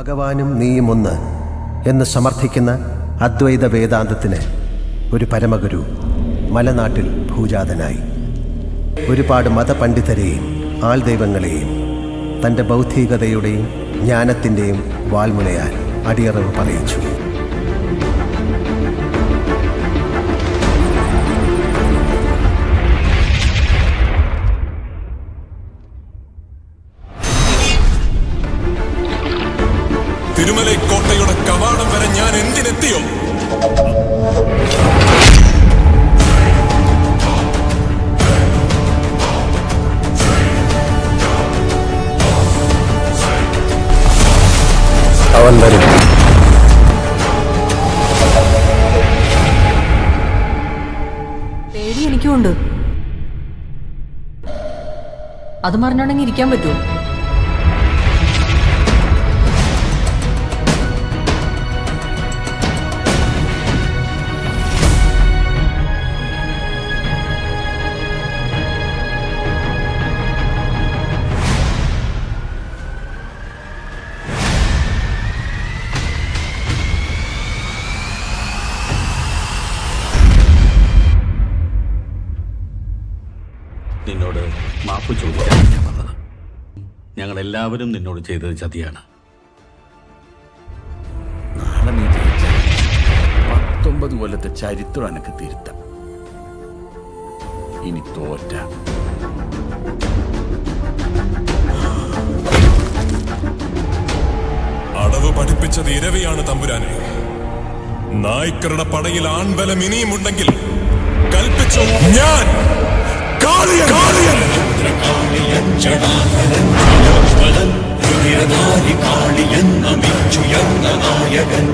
ഭഗവാനും നീയും ഒന്ന് എന്ന് സമർത്ഥിക്കുന്ന അദ്വൈത വേദാന്തത്തിന് ഒരു പരമഗുരു മലനാട്ടിൽ ഭൂജാതനായി. ഒരുപാട് മതപണ്ഡിതരെയും ആൾദൈവങ്ങളെയും തൻ്റെ ബൗദ്ധികതയുടെയും ജ്ഞാനത്തിൻ്റെയും വാൾമുനയാൽ അടിയറവ് പറയിച്ചു. തിരുമലൈ കോട്ടയുടെ കവാടം വരെ ഞാൻ എന്തിനെത്തിയോ? അവൻ വരും. പേടി എനിക്കുണ്ട്. അത് പറഞ്ഞോണ്ടെങ്കിൽ ഇരിക്കാൻ പറ്റുമോ? നിന്നോട് മാപ്പ് ചോദിക്കാൻ ഞാൻ വന്നത്. ഞങ്ങളെല്ലാവരും നിന്നോട് ചെയ്തത് ചതിയാണ്. നാളെ നീ ജയിച്ച 19 കൊല്ലത്തെ ചരിത്രം എനക്ക് തിരുത്താം. ഇനി തോറ്റ അടവ് പഠിപ്പിച്ചത് ഇരവിയാണ് തമ്പുരാനെ. നായ്ക്കരുടെ പടയിൽ ആൺബലം ഇനിയുമുണ്ടെങ്കിൽ കൽപ്പിച്ചു ഞാൻ കാളിയൻ. കാളിയൻ നമിച്ചുയർന്ന നായകൻ